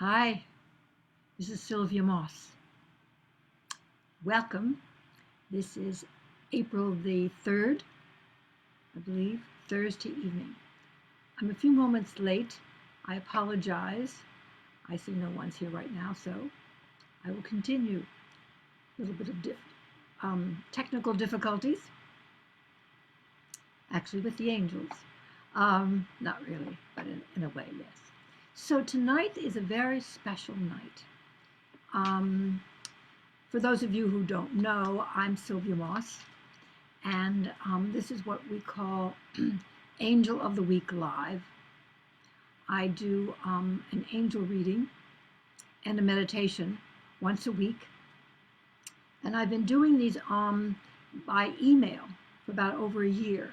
Hi, this is Sylvia Moss. Welcome. This is April the 3rd, I believe, Thursday evening. I'm a few moments late. I apologize. I see no one's here right now, so I will continue. A little bit of technical difficulties, actually, with the angels. Not really, but in a way, yes. So tonight is a very special night. For those of you who don't know, I'm Sylvia Moss, and this is what we call Angel of the Week Live. I do an angel reading and a meditation once a week, and I've been doing these by email for about over a year,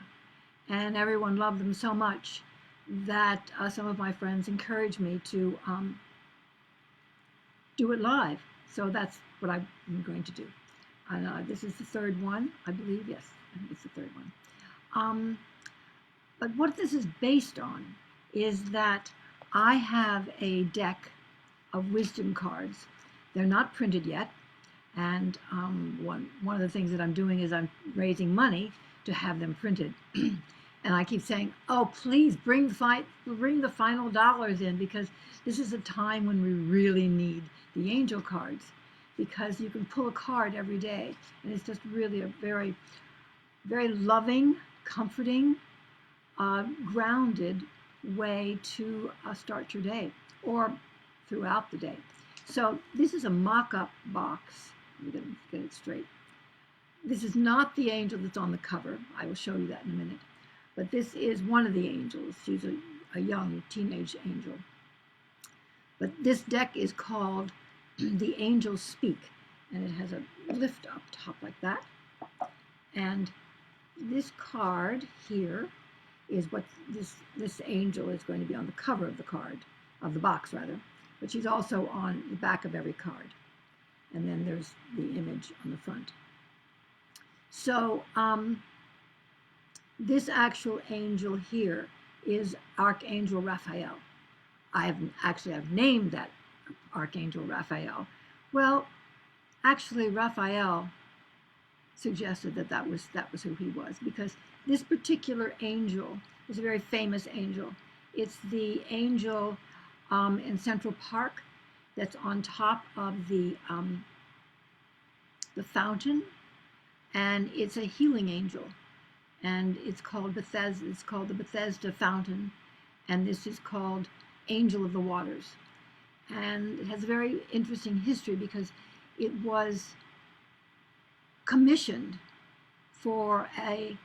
and everyone loved them so much that some of my friends encouraged me to do it live. So that's what I'm going to do. And this is the third one, I believe. Yes, I think it's the third one. But what this is based on is that I have a deck of wisdom cards. They're not printed yet. And one of the things that I'm doing is I'm raising money to have them printed. And I keep saying, oh, please bring the final dollars in, because this is a time when we really need the angel cards, because you can pull a card every day. And it's just really a very, very loving, comforting, grounded way to start your day or throughout the day. So this is a mock-up box. Let me get it straight. This is not the angel that's on the cover. I will show you that in a minute. But this is one of the angels. She's a young teenage angel. But this deck is called The Angels Speak, and it has a lift up top like that. And this card here is what this angel is going to be on the cover of the card, of the box rather. But she's also on the back of every card. And then there's the image on the front. So this actual angel here is Archangel Raphael. I've named that Archangel Raphael. Well, actually, Raphael suggested that was who he was, because this particular angel is a very famous angel. It's the angel in Central Park that's on top of the fountain, and it's a healing angel. And it's called Bethesda. It's called the Bethesda Fountain, and this is called Angel of the Waters. And it has a very interesting history, because it was commissioned for an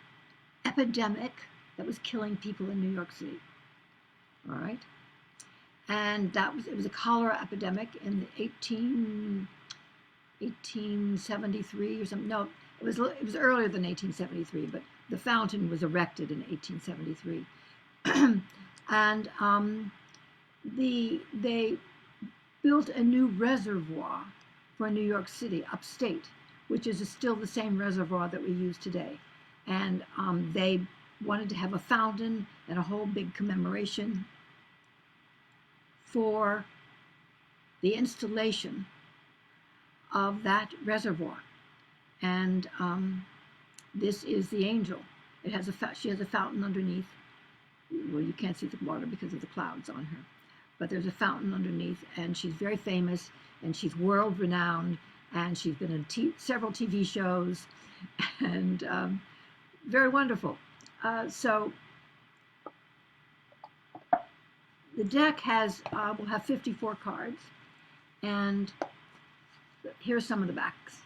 epidemic that was killing people in New York City. All right, and it was a cholera epidemic in the 1873 or something. No, it was earlier than 1873, but the fountain was erected in 1873. And they built a new reservoir for New York City, upstate, which is still the same reservoir that we use today. And they wanted to have a fountain and a whole big commemoration for the installation of that reservoir. And this is the angel. It has she has a fountain underneath. Well, you can't see the water because of the clouds on her, but there's a fountain underneath, and she's very famous, and she's world renowned, and she's been in several TV shows, and very wonderful. So the deck will have 54 cards, and here's some of the backs.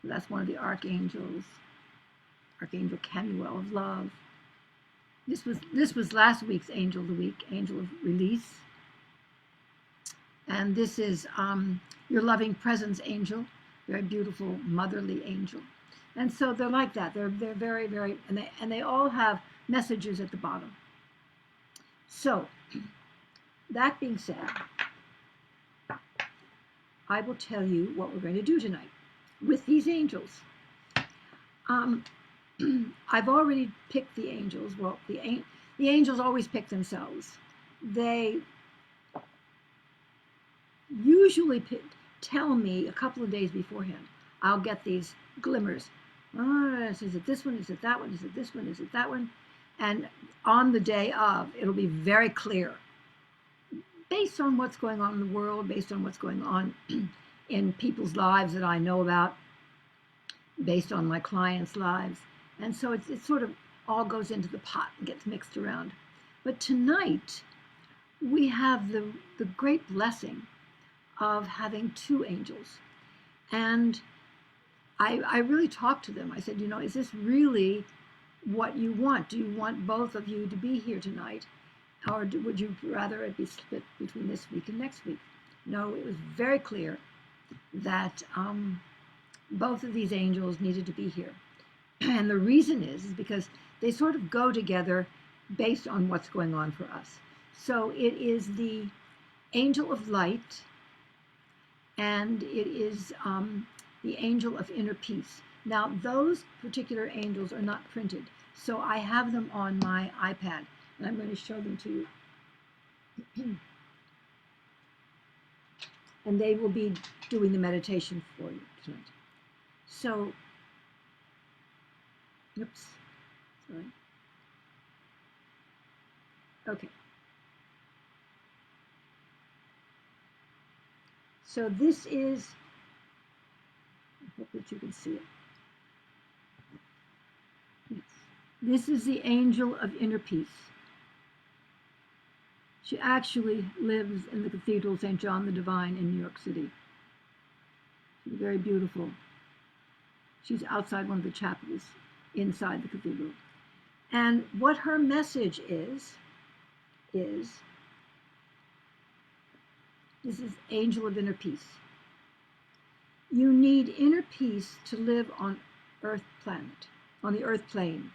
That's one of the archangels, Archangel Raphael of Love. This was last week's Angel of the Week, Angel of Release. And this is your loving presence angel, very beautiful motherly angel. And so they're like that. They're very, very, and they all have messages at the bottom. So that being said, I will tell you what we're going to do tonight with these angels. I've already picked the angels. Well, the angels always pick themselves. They usually tell me a couple of days beforehand. I'll get these glimmers. Oh, is it this one? Is it that one? Is it this one? Is it that one? And on the day of, it'll be very clear, based on what's going on in the world, based on what's going on in people's lives that I know about, based on my clients' lives. And so it sort of all goes into the pot and gets mixed around. But tonight, we have the great blessing of having two angels. And I really talked to them. I said, is this really what you want? Do you want both of you to be here tonight? Or would you rather it be split between this week and next week? No, it was very clear that both of these angels needed to be here. And the reason is because they sort of go together based on what's going on for us. So it is the angel of light, and it is the angel of inner peace. Now, those particular angels are not printed, so I have them on my iPad, and I'm going to show them to you. And they will be doing the meditation for you tonight. So, oops, sorry. Okay. So this is, I hope that you can see it. Yes. This is the angel of inner peace. She actually lives in the Cathedral St. John the Divine in New York City. She's very beautiful. She's outside one of the chapels inside the cathedral. And what her message is this is angel of inner peace. You need inner peace to live on Earth planet, on the Earth plane.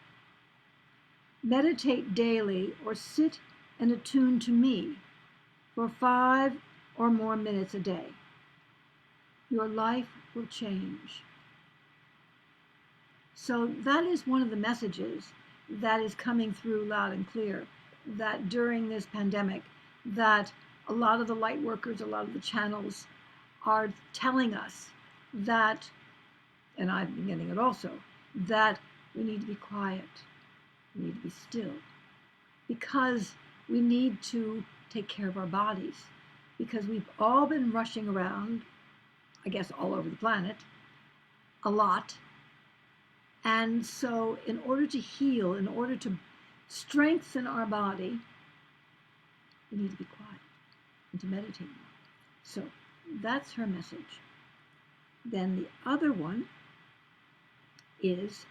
Meditate daily or sit and attune to me for 5 or more minutes a day. Your life will change. So that is one of the messages that is coming through loud and clear, that during this pandemic, that a lot of the light workers, a lot of the channels are telling us that, and I've been getting it also, that we need to be quiet, we need to be still, because we need to take care of our bodies, because we've all been rushing around, I guess all over the planet, a lot. And so in order to heal, in order to strengthen our body, we need to be quiet and to meditate more. So that's her message. Then the other one is,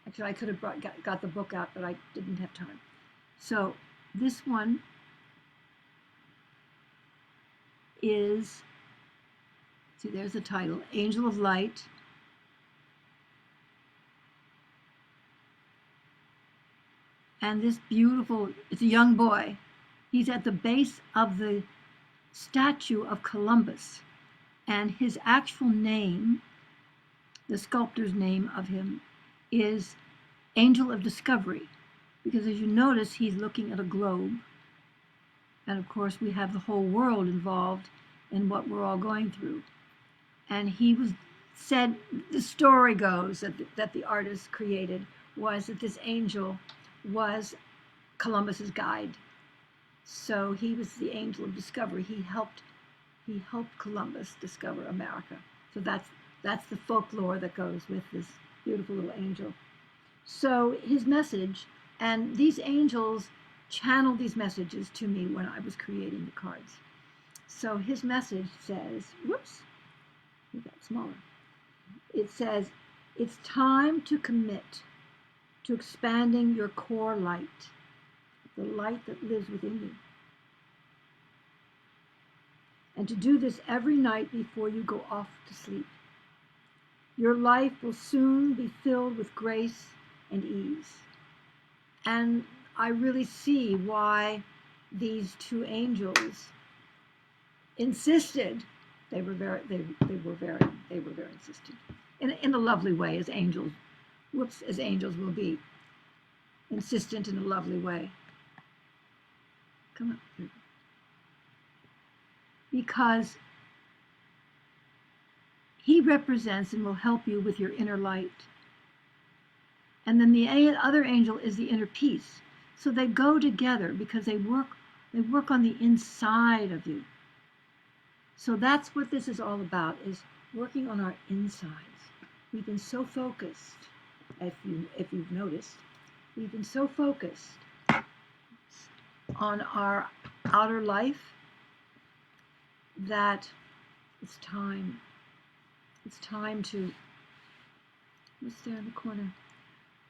actually I could have got the book out, but I didn't have time. So this one is, see, there's the title, Angel of Light. And this beautiful, it's a young boy. He's at the base of the statue of Columbus. And his actual name, the sculptor's name of him, is Angel of Discovery. Because as you notice, he's looking at a globe. And of course, we have the whole world involved in what we're all going through. And he was said, the story goes that the artist created was that this angel was Columbus's guide. So he was the angel of discovery. He helped Columbus discover America. So that's the folklore that goes with this beautiful little angel. So his message, and these angels channeled these messages to me when I was creating the cards. So his message says, whoops, we got smaller. It says, it's time to commit to expanding your core light, the light that lives within you. And to do this every night before you go off to sleep. Your life will soon be filled with grace and ease. And I really see why these two angels insisted. They were very insistent in a lovely way, as angels. As angels will be, insistent in a lovely way. Come up. because he represents and will help you with your inner light. And then the other angel is the inner peace. So they go together because they work on the inside of you. So that's what this is all about, is working on our insides. We've been so focused, if you've noticed, we've been so focused on our outer life that it's time to, what's there in the corner?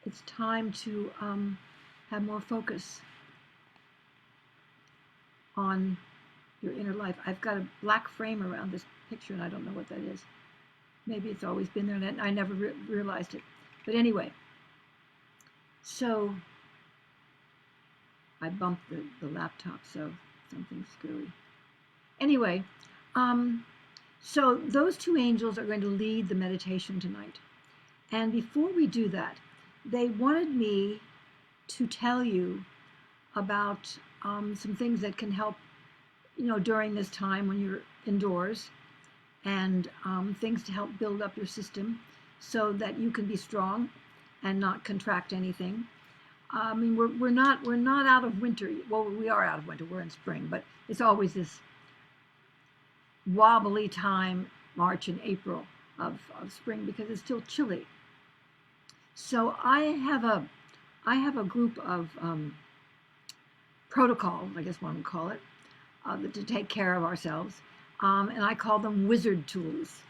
It's time to have more focus on your inner life. I've got a black frame around this picture, and I don't know what that is. Maybe it's always been there, and I never realized it. But anyway, so I bumped the laptop, so something screwy. Anyway, so those two angels are going to lead the meditation tonight. And before we do that, they wanted me to tell you about some things that can help, during this time when you're indoors, and things to help build up your system so that you can be strong and not contract anything. I mean, we're not out of winter. Well, we are out of winter. We're in spring, but it's always this wobbly time, March and April of spring, because it's still chilly. So I have a group of protocols, I guess one would call it, to take care of ourselves, and I call them wizard tools.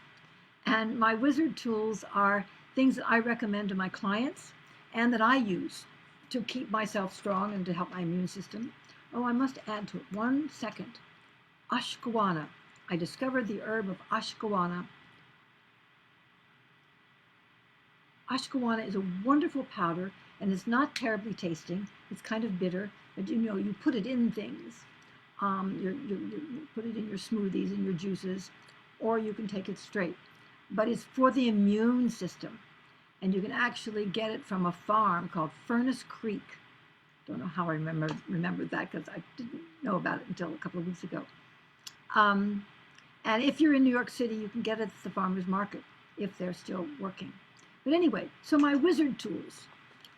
And my wizard tools are things that I recommend to my clients and that I use to keep myself strong and to help my immune system. Oh, I must add to it, 1 second. Ashwagandha. I discovered the herb of ashwagandha. Ashwagandha is a wonderful powder, and it's not terribly tasting. It's kind of bitter, but you put it in things. You put it in your smoothies and your juices, or you can take it straight. But it's for the immune system, and you can actually get it from a farm called Furnace Creek. Don't know how I remembered that, because I didn't know about it until a couple of weeks ago. And if you're in New York City, you can get it at the farmer's market if they're still working. But anyway, so my wizard tools.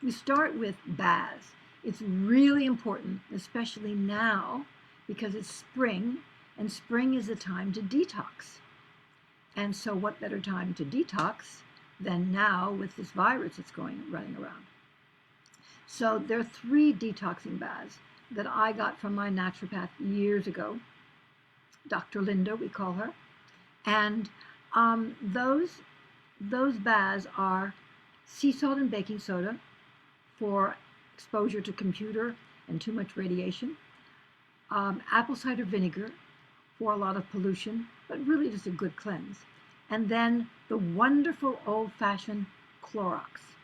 We start with baths. It's really important, especially now, because it's spring, and spring is the time to detox. And so what better time to detox than now with this virus that's running around. So there are 3 detoxing baths that I got from my naturopath years ago, Dr. Linda, we call her. And those baths are sea salt and baking soda for exposure to computer and too much radiation, apple cider vinegar for a lot of pollution, but really just a good cleanse, and then the wonderful old-fashioned Clorox.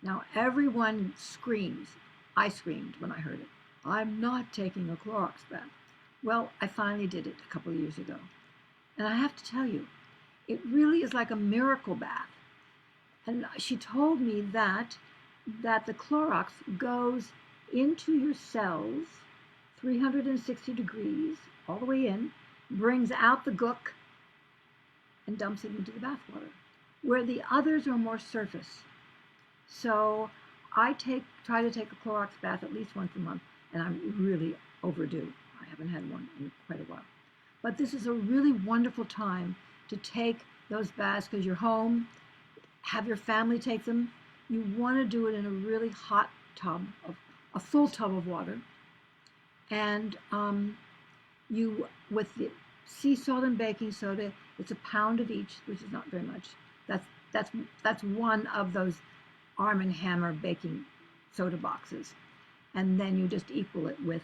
Now everyone screams. I screamed when I heard it. I'm not taking a Clorox bath. Well, I finally did it a couple of years ago. And I have to tell you, it really is like a miracle bath. And she told me that the Clorox goes into your cells, 360 degrees, all the way in, brings out the gook, and dumps it into the bath water, where the others are more surface. So I try to take a Clorox bath at least once a month, and I'm really overdue. I haven't had one in quite a while. But this is a really wonderful time to take those baths, because you're home, have your family take them. You want to do it in a really hot tub, a full tub of water. And with the sea salt and baking soda, it's a pound of each, which is not very much. That's one of those Arm & Hammer baking soda boxes. And then you just equal it with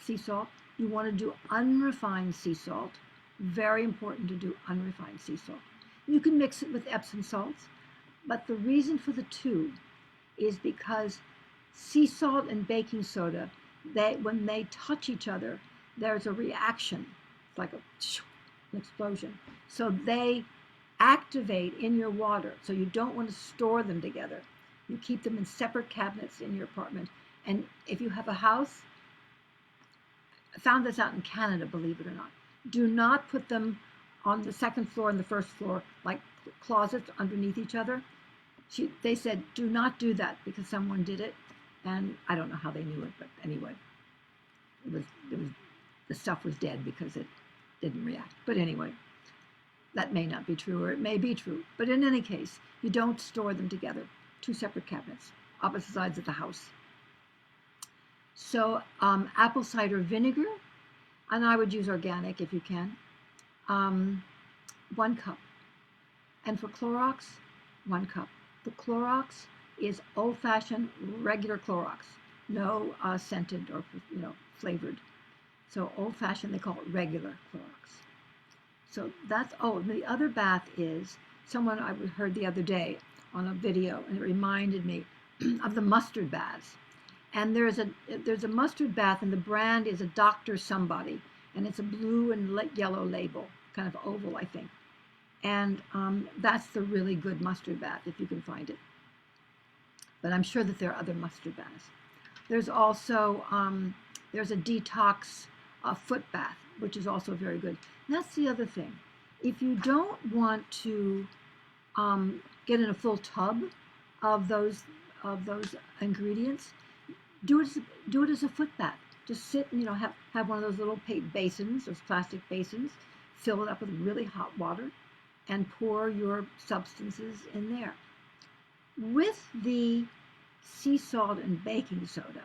sea salt. You want to do unrefined sea salt. Very important to do unrefined sea salt. You can mix it with Epsom salts, but the reason for the 2 is because sea salt and baking soda, when they touch each other, there's a reaction. It's like an explosion. So they activate in your water, so you don't want to store them together. You keep them in separate cabinets in your apartment. And if you have a house, I found this out in Canada, believe it or not. Do not put them on the second floor and the first floor like closets underneath each other. They said, do not do that because someone did it. And I don't know how they knew it, but anyway, it was the stuff was dead because it didn't react. But anyway, that may not be true, or it may be true. But in any case, you don't store them together. 2 separate cabinets, opposite sides of the house. So apple cider vinegar, and I would use organic if you can, 1 cup. And for Clorox, 1 cup. The Clorox is old-fashioned, regular Clorox, no scented or flavored. So old-fashioned, they call it regular Clorox. So that's, the other bath is, someone I heard the other day on a video, and it reminded me of the mustard baths. And there's a mustard bath, and the brand is a Dr. Somebody, and it's a blue and yellow label, kind of oval, I think. And that's the really good mustard bath, if you can find it. But I'm sure that there are other mustard baths. There's also, there's a detox foot bath, which is also very good. And that's the other thing. If you don't want to get in a full tub of those ingredients, do it as a foot bath. Just sit and have one of those little basins, those plastic basins, fill it up with really hot water, and pour your substances in there. With the sea salt and baking soda,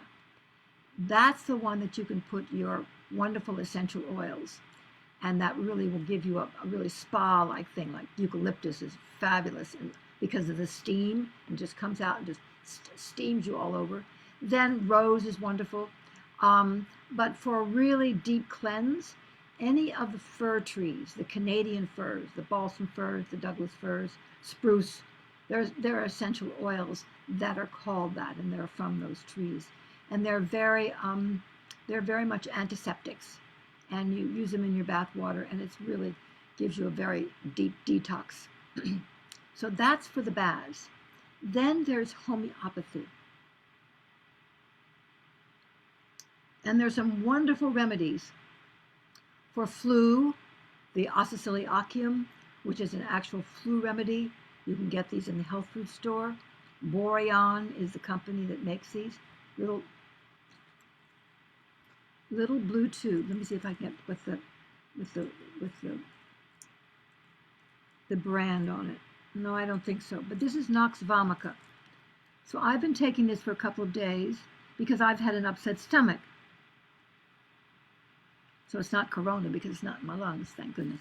that's the one that you can put your wonderful essential oils, and that really will give you a really spa-like thing. Like eucalyptus is fabulous, and because of the steam, it just comes out and just steams you all over. Then rose is wonderful, but for a really deep cleanse, any of the fir trees, the Canadian firs, the balsam firs, the Douglas firs, spruce, there are essential oils that are called that, and they're from those trees, and they're very much antiseptics, and you use them in your bath water, and it's really gives you a very deep detox. So that's for the baths. Then there's homeopathy, and there's some wonderful remedies for flu, the Oxacillocchium, which is an actual flu remedy. You can get these in the health food store. Boreon is the company that makes these little blue tube. Let me see if I can get with the brand on it. No, I don't think so. But this is Nox Vomica. So I've been taking this for a couple of days because I've had an upset stomach. So it's not corona because it's not in my lungs, thank goodness.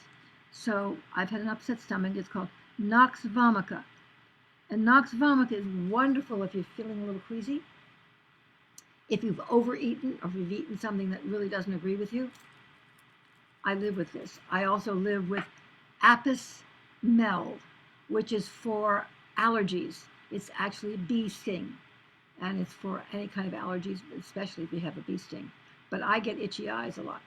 So I've had an upset stomach. It's called Nox Vomica. And Nox Vomica is wonderful if you're feeling a little queasy, if you've overeaten, or if you've eaten something that really doesn't agree with you. I live with this. I also live with Apis Mel, which is for allergies. It's actually a bee sting, and it's for any kind of allergies, especially if you have a bee sting. But I get itchy eyes a lot,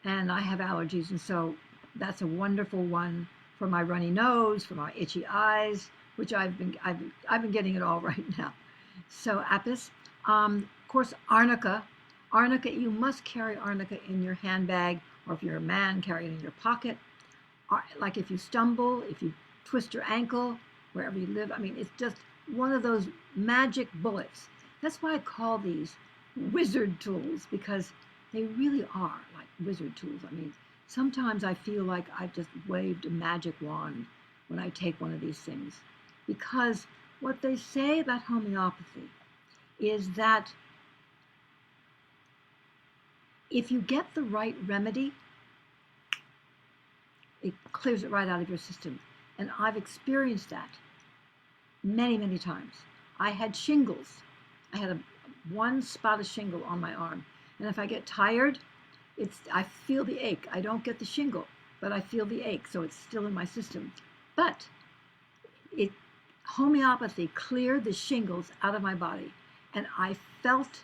and I have allergies, and so that's a wonderful one for my runny nose, for my itchy eyes, which I've been getting it all right now. So Apis, of course, arnica. Arnica, you must carry arnica in your handbag, or if you're a man, carry it in your pocket. Like if you stumble, if you twist your ankle, wherever you live. I mean, it's just one of those magic bullets. That's why I call these wizard tools, because they really are like wizard tools. I mean, sometimes I feel like I've just waved a magic wand when I take one of these things. Because what they say about homeopathy is that if you get the right remedy, it clears it right out of your system. And I've experienced that many, many times. I had shingles. I had one spot of shingle on my arm. And if I get tired, I feel the ache. I don't get the shingle, but I feel the ache, so it's still in my system. But homeopathy cleared the shingles out of my body, and I felt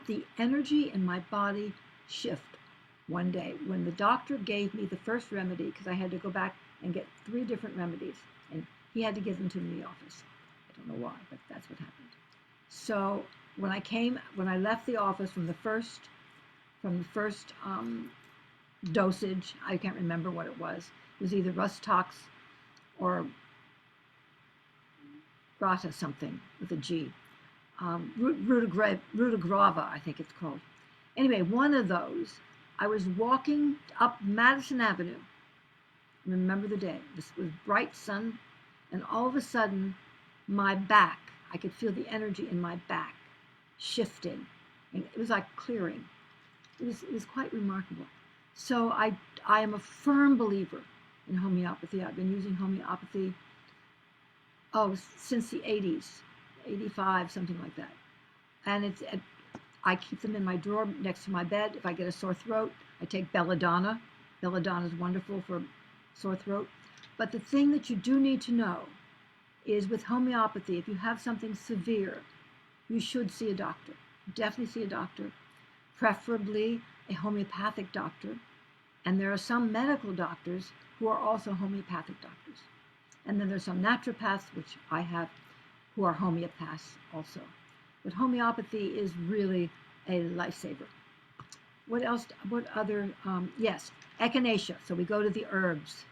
the energy in my body shift one day when the doctor gave me the first remedy, because I had to go back and get 3 different remedies, and he had to give them to me in the office. I don't know why, but that's what happened. So when I left the office from the first dosage. I can't remember what it was. It was either Rustox or Grata something with a G. Rutagrava, I think it's called. Anyway, one of those, I was walking up Madison Avenue. Remember the day. This was bright sun, and all of a sudden, my back, I could feel the energy in my back shifting. And it was like clearing. It was quite remarkable. So I am a firm believer in homeopathy. I've been using homeopathy, since the 80s, 85, something like that. And I keep them in my drawer next to my bed. If I get a sore throat, I take belladonna. Belladonna is wonderful for sore throat. But the thing that you do need to know is with homeopathy, if you have something severe, you should see a doctor. Definitely see a doctor, preferably a homeopathic doctor. And there are some medical doctors who are also homeopathic doctors. And then there's some naturopaths, which I have, who are homeopaths also. But homeopathy is really a lifesaver. What else? What other? Yes, echinacea. So we go to the herbs,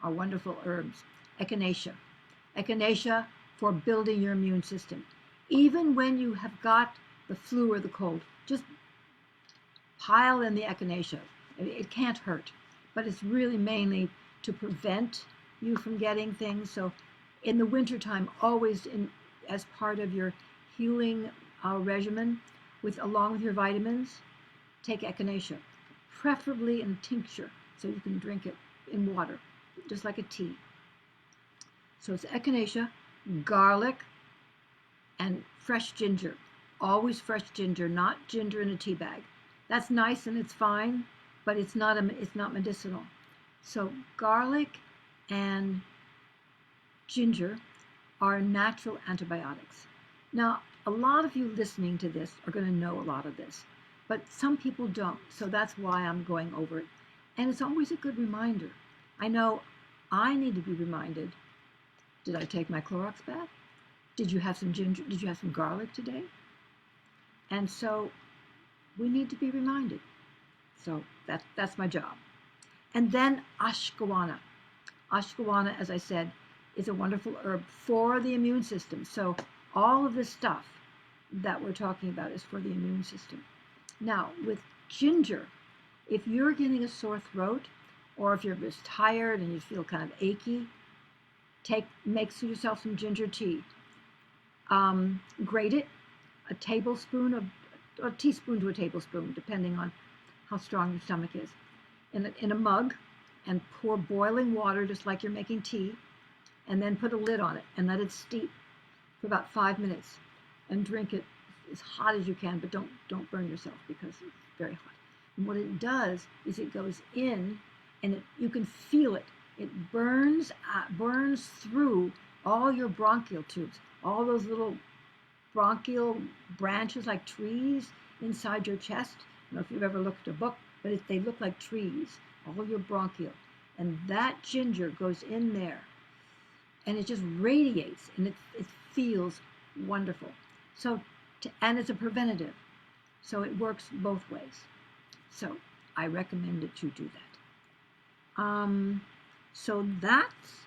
our wonderful herbs. Echinacea. Echinacea for building your immune system. Even when you have got the flu or the cold, just pile in the echinacea. It can't hurt, but it's really mainly to prevent you from getting things. So in the wintertime, always as part of your healing regimen, along with your vitamins, take echinacea, preferably in tincture, so you can drink it in water, just like a tea. So it's echinacea, garlic, and fresh ginger. Always fresh ginger, not ginger in a tea bag. That's nice and it's fine, but it's not medicinal. So garlic and ginger are natural antibiotics. Now, a lot of you listening to this are going to know a lot of this, but some people don't. So that's why I'm going over it. And it's always a good reminder. I know I need to be reminded. Did I take my Clorox bath? Did you have some ginger? Did you have some garlic today? And so we need to be reminded. So that's my job. And then ashwagandha. Ashwagandha, as I said, is a wonderful herb for the immune system. So all of this stuff that we're talking about is for the immune system. Now, with ginger, if you're getting a sore throat, or if you're just tired and you feel kind of achy, make yourself some ginger tea. Grate it, a teaspoon to a tablespoon, depending on how strong your stomach is, in a mug, and pour boiling water just like you're making tea, and then put a lid on it and let it steep for about 5 minutes, and drink it as hot as you can, but don't burn yourself because it's very hot. And what it does is it goes in, and you can feel it. It burns through all your bronchial tubes, all those little bronchial branches like trees inside your chest. I don't know if you've ever looked at a book, but they look like trees, all your bronchial. And that ginger goes in there, and it just radiates, and it feels wonderful. And it's a preventative, so it works both ways. So I recommend that you do that. So that's,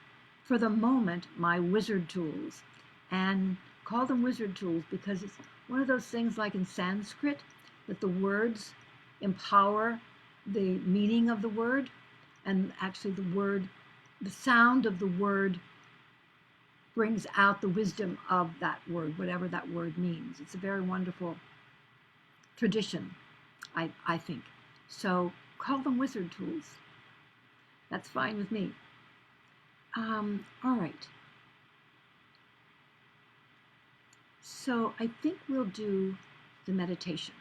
for the moment, my wizard tools. And call them wizard tools because it's one of those things like in Sanskrit, that the words empower the meaning of the word, and actually the sound of the word brings out the wisdom of that word, whatever that word means. It's a very wonderful tradition, I think. So call them wizard tools. That's fine with me. All right. So I think we'll do the meditation.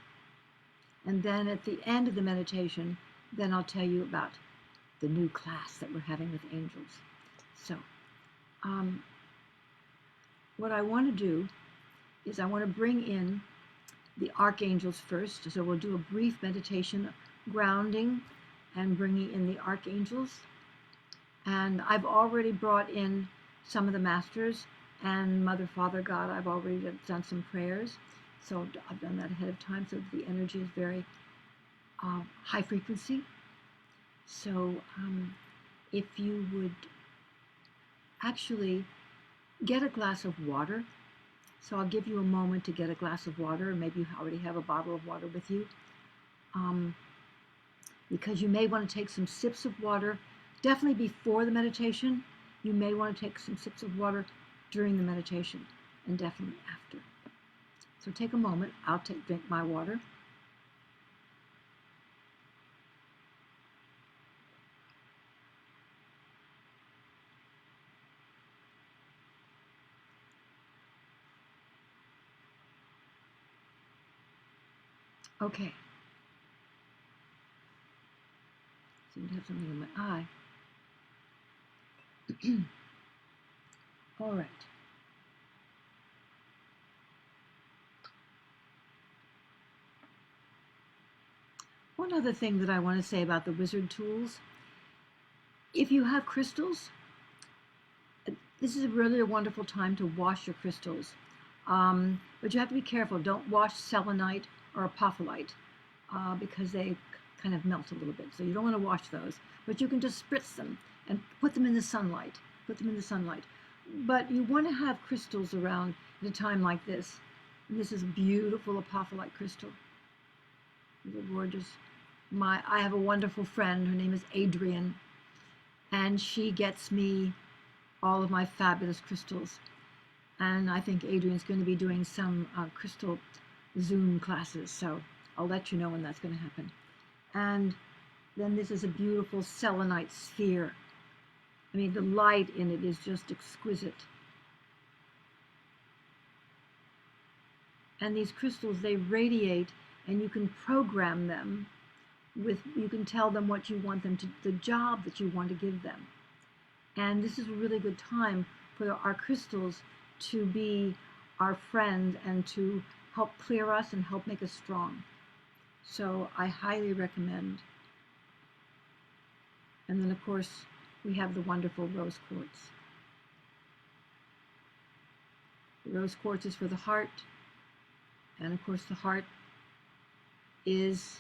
And then at the end of the meditation, then I'll tell you about the new class that we're having with angels. So what I want to do is I want to bring in the archangels first. So we'll do a brief meditation, grounding and bringing in the archangels. And I've already brought in some of the masters, and Mother, Father, God. I've already done some prayers. So I've done that ahead of time, so the energy is very high frequency. So if you would actually get a glass of water. So I'll give you a moment to get a glass of water, or maybe you already have a bottle of water with you, because you may want to take some sips of water, definitely before the meditation. You may want to take some sips of water during the meditation, and definitely after. So take a moment. I'll drink my water. Okay. Seem to have something in my eye. All right. One other thing that I want to say about the wizard tools, if you have crystals, this is really a wonderful time to wash your crystals. But you have to be careful. Don't wash selenite or apophyllite because they kind of melt a little bit. So you don't want to wash those. But you can just spritz them and put them in the sunlight. Put them in the sunlight. But you want to have crystals around at a time like this. And this is a beautiful apophyllite crystal. They're gorgeous. I have a wonderful friend. Her name is Adrienne. And she gets me all of my fabulous crystals. And I think Adrienne's going to be doing some crystal Zoom classes, so I'll let you know when that's going to happen. And then this is a beautiful selenite sphere. I mean, the light in it is just exquisite. And these crystals, they radiate, and you can program them you can tell them what you want them to, the job that you want to give them. And this is a really good time for our crystals to be our friend and to help clear us and help make us strong. So I highly recommend. And then, of course, we have the wonderful rose quartz. The rose quartz is for the heart. And, of course, the heart is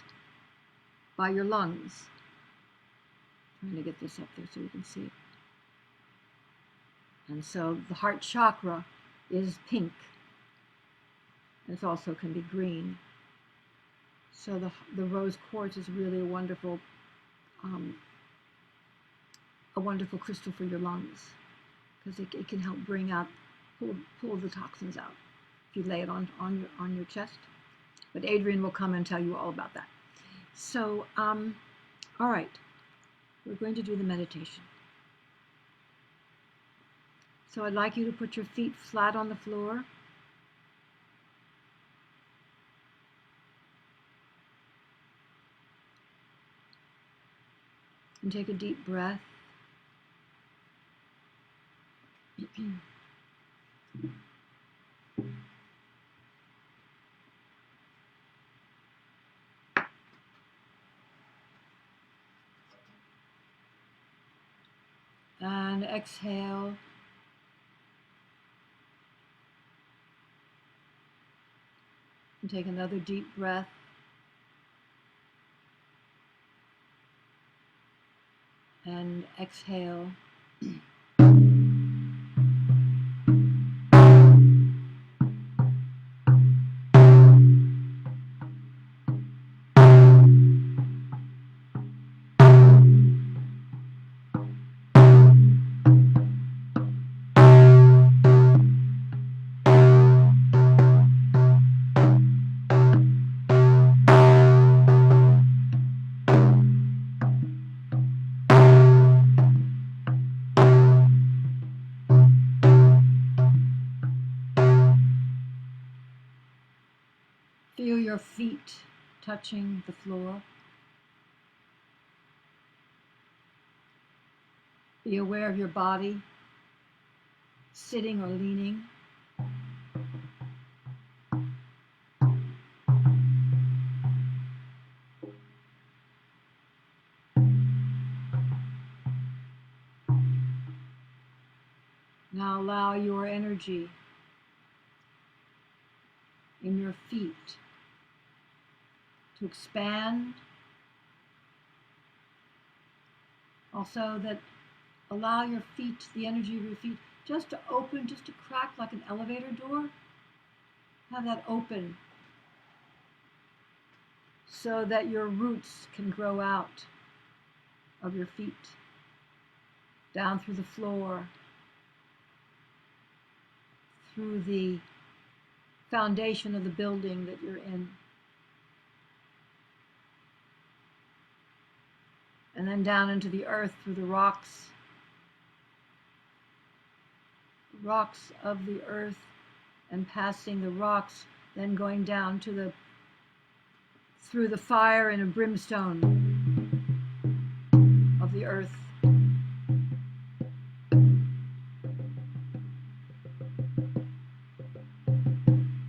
by your lungs. I'm trying to get this up there so you can see it. And so the heart chakra is pink. It also can be green. So the rose quartz is really a wonderful crystal for your lungs, because it can help bring out, pull the toxins out if you lay it on your chest. But Adrienne will come and tell you all about that. So, all right, we're going to do the meditation. So I'd like you to put your feet flat on the floor. And take a deep breath. And exhale. And take another deep breath. And exhale. Feel your feet touching the floor. Be aware of your body, sitting or leaning. Now allow your energy in your feet to expand Also that allow your feet, the energy of your feet, just to open, just to crack like an elevator door. Have that open so that your roots can grow out of your feet, down through the floor, through the foundation of the building that you're in, and then down into the earth through the rocks of the earth, and passing the rocks, then going down to through the fire and a brimstone of the earth.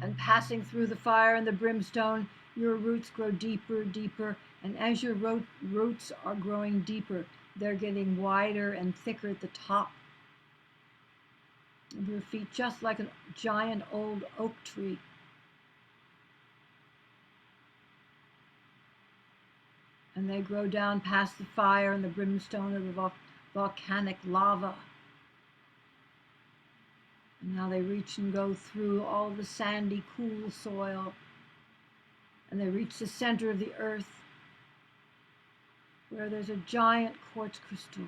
And passing through the fire and the brimstone, your roots grow deeper, deeper, and as your roots are growing deeper, they're getting wider and thicker at the top of your feet, just like a giant old oak tree. And they grow down past the fire and the brimstone of the volcanic lava. And now they reach and go through all the sandy, cool soil, and they reach the center of the earth, where there's a giant quartz crystal.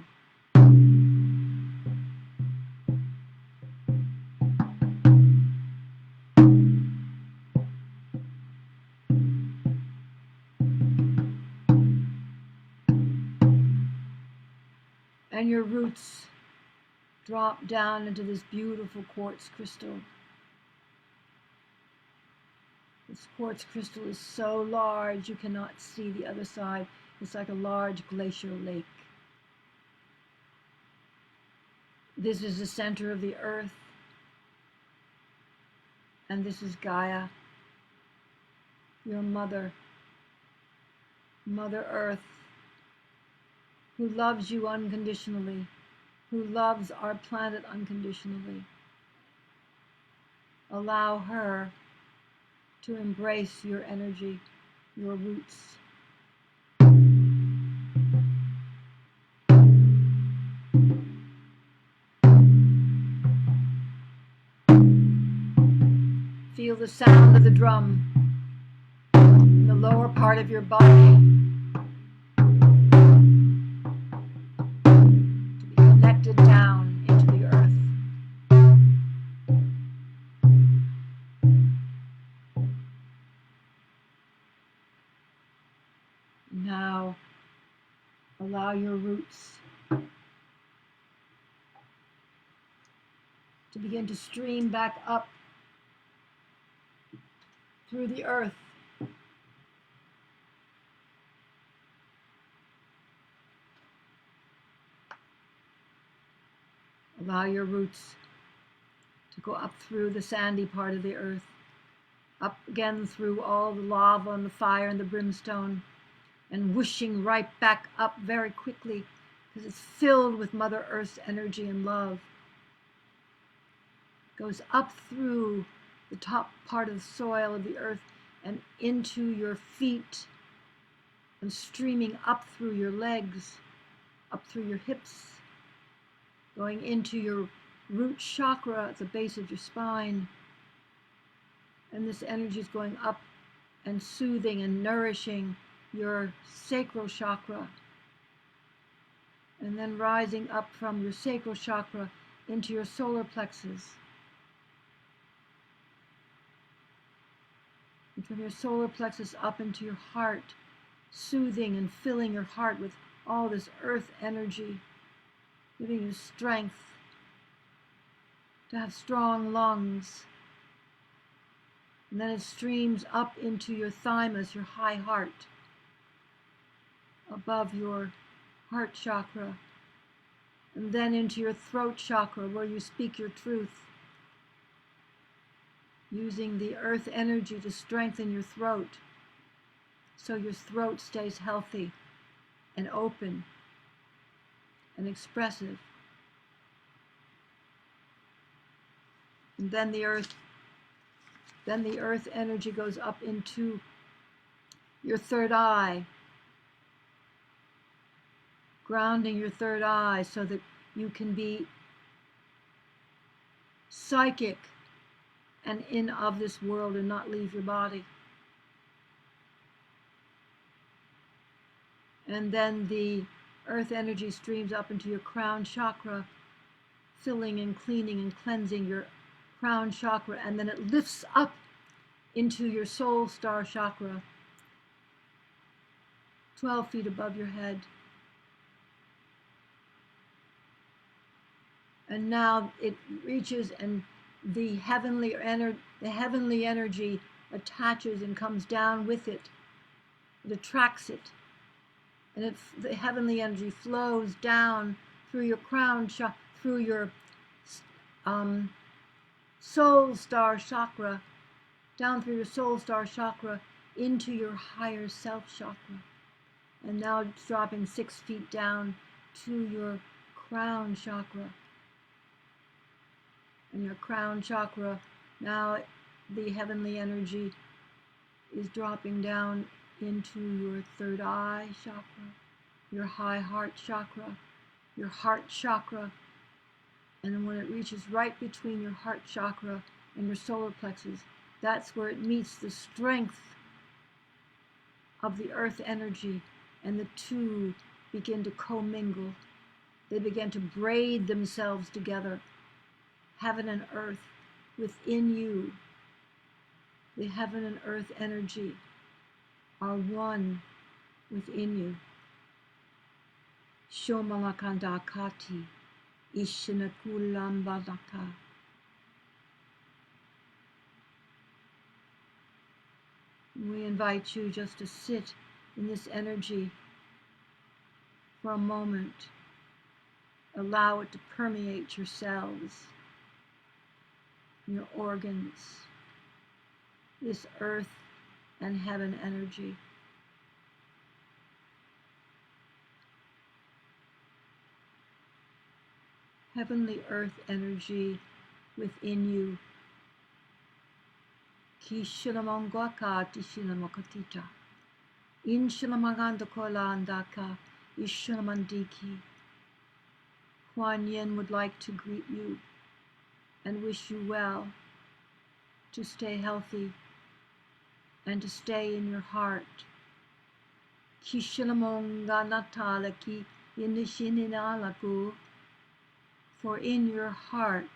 And your roots drop down into this beautiful quartz crystal. This quartz crystal is so large you cannot see the other side. It's like a large glacial lake. This is the center of the earth, and this is Gaia, your mother, Mother Earth, who loves you unconditionally, who loves our planet unconditionally. Allow her to embrace your energy, your roots. Feel the sound of the drum in the lower part of your body. Connected down into the earth. Now, allow your roots to begin to stream back up through the earth. Allow your roots to go up through the sandy part of the earth, up again through all the lava and the fire and the brimstone, and whooshing right back up very quickly because it's filled with Mother Earth's energy and love. It goes up through the top part of the soil of the earth and into your feet, and streaming up through your legs, up through your hips, going into your root chakra at the base of your spine. And this energy is going up and soothing and nourishing your sacral chakra, and then rising up from your sacral chakra into your solar plexus, and from your solar plexus up into your heart, soothing and filling your heart with all this earth energy, giving you strength to have strong lungs. And then it streams up into your thymus, your high heart, above your heart chakra, and then into your throat chakra, where you speak your truth, using the earth energy to strengthen your throat, so your throat stays healthy and open and expressive. And then the earth energy goes up into your third eye, grounding your third eye so that you can be psychic and in of this world and not leave your body. And then the earth energy streams up into your crown chakra, filling and cleaning and cleansing your crown chakra, and then it lifts up into your soul star chakra, 12 feet above your head. And now it reaches, and the heavenly energy attaches and comes down with it. It attracts it. And the heavenly energy flows down through your crown chakra, through your soul star chakra, down through your soul star chakra into your higher self chakra. And now it's dropping 6 feet down to your crown chakra. And your crown chakra, now the heavenly energy is dropping down into your third eye chakra, your high heart chakra, your heart chakra. And when it reaches right between your heart chakra and your solar plexus, that's where it meets the strength of the earth energy, and the two begin to commingle. They begin to braid themselves together. Heaven and earth within you, the heaven and earth energy are one within you. Shomalakandakati Ishinakulambalaka. We invite you just to sit in this energy for a moment. Allow it to permeate your cells, your organs, this earth and heaven energy. Heavenly earth energy within you. Kishilamangwaka tishilamakatita. Inshilamagandakala andaka ishilamandiki. Kuan Yin would like to greet you and wish you well, to stay healthy and to stay in your heart. Kishilamonga natalaki indishininalaku. For in your heart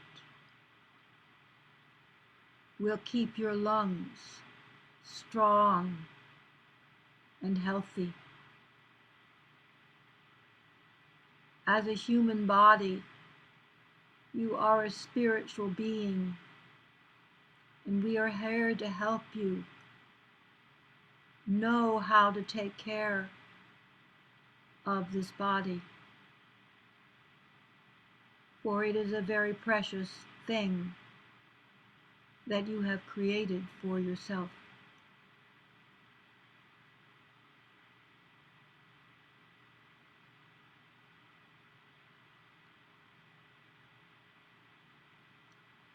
will keep your lungs strong and healthy. As a human body, you are a spiritual being, and we are here to help you know how to take care of this body. For it is a very precious thing that you have created for yourself.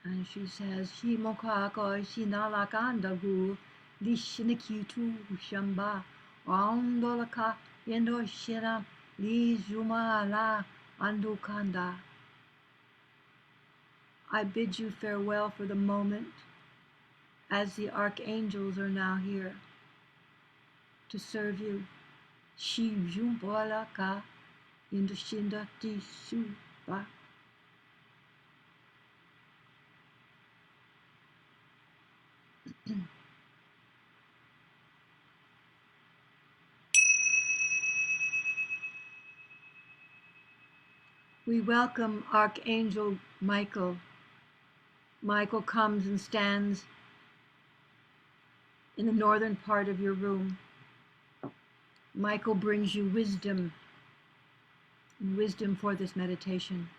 And she says, Shimokako shinalakandagu lishinikitu shamba andolaka yendo shira li jumala andukanda. I bid you farewell for the moment, as the archangels are now here to serve you. Shi jumbolaka indushinda tishuba. We welcome Archangel Michael. Michael comes and stands in the northern part of your room. Michael brings you wisdom, and wisdom for this meditation.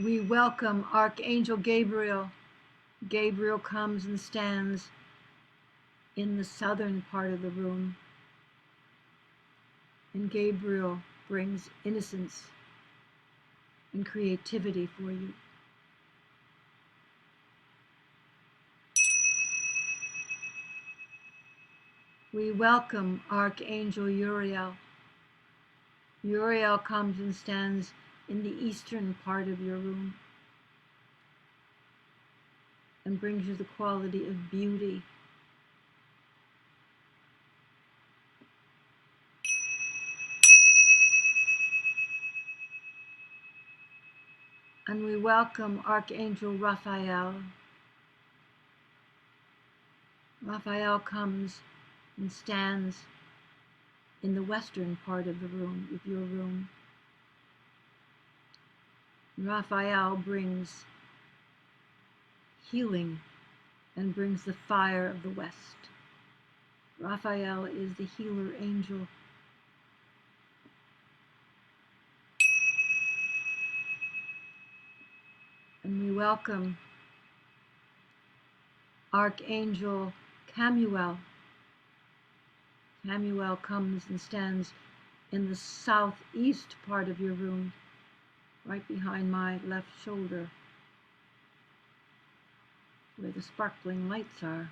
We welcome Archangel Gabriel. Gabriel comes and stands in the southern part of the room. And Gabriel brings innocence and creativity for you. We welcome Archangel Uriel. Uriel comes and stands in the eastern part of your room and brings you the quality of beauty. And we welcome Archangel Raphael. Raphael comes and stands in the western part of your room. Raphael brings healing and brings the fire of the west. Raphael is the healer angel. And we welcome Archangel Camuel. Camuel comes and stands in the southeast part of your room, right behind my left shoulder, where the sparkling lights are.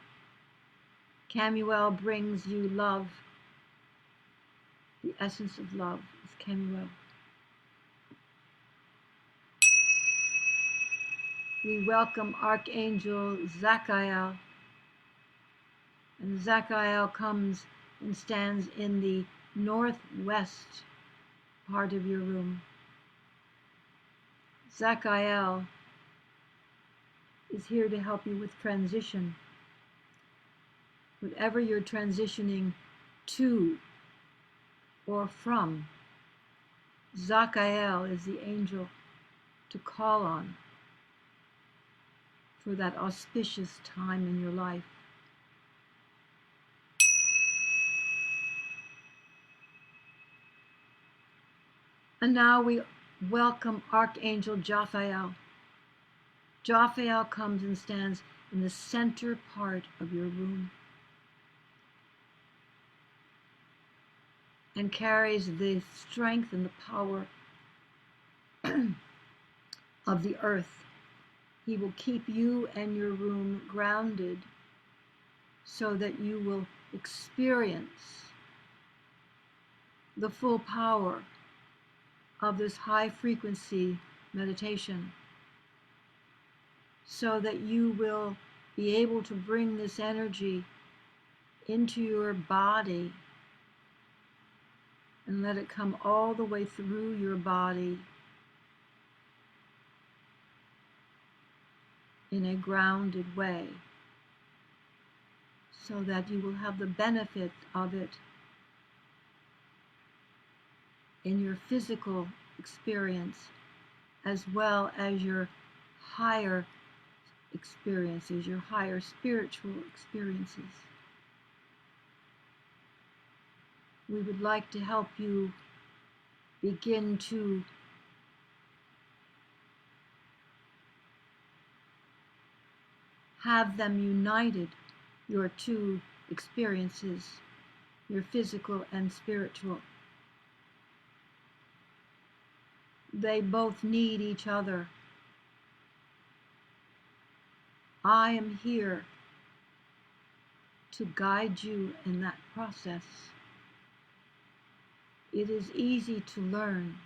Camuel brings you love. The essence of love is Camuel. We welcome Archangel Raphael. And Raphael comes and stands in the northwest part of your room. Raphael is here to help you with transition. Whatever you're transitioning to or from, Raphael is the angel to call on for that auspicious time in your life. And now we welcome Archangel Raphael. Raphael comes and stands in the center part of your room and carries the strength and the power of the earth. He will keep you and your room grounded so that you will experience the full power of this high frequency meditation, so that you will be able to bring this energy into your body and let it come all the way through your body in a grounded way, so that you will have the benefit of it in your physical experience as well as your higher experiences, your higher spiritual experiences. We would like to help you begin to have them united, your two experiences, your physical and spiritual. They both need each other. I am here to guide you in that process. It is easy to learn.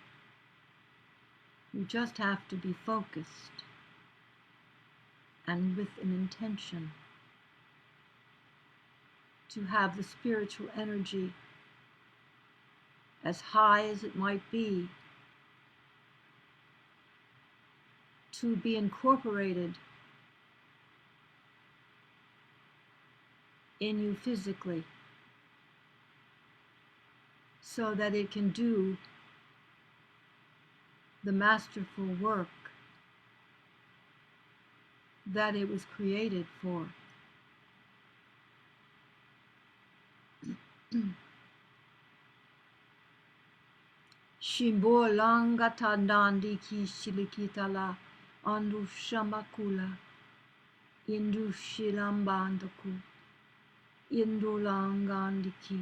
You just have to be focused and with an intention to have the spiritual energy, as high as it might be, to be incorporated in you physically, so that it can do the masterful work that it was created for. Shimbo langa tandandi ki shilikitala andu shamakula indu shilambandaku indu langandiki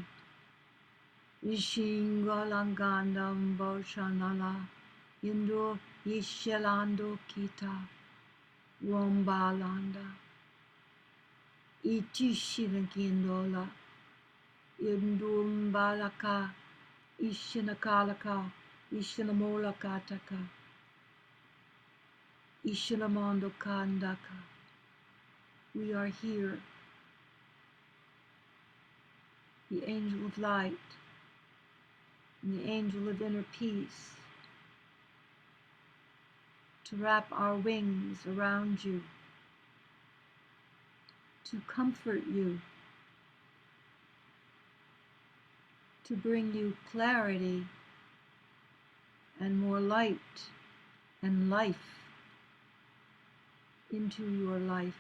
ishinga langanda mboshanala indu ishelando kita wombalanda itishilakindola Indum balaka, ishinakalaka, ishinamolakataka, ishinamondo kandaka. We are here. The angel of light and the angel of inner peace, to wrap our wings around you, to comfort you, to bring you clarity and more light and life into your life.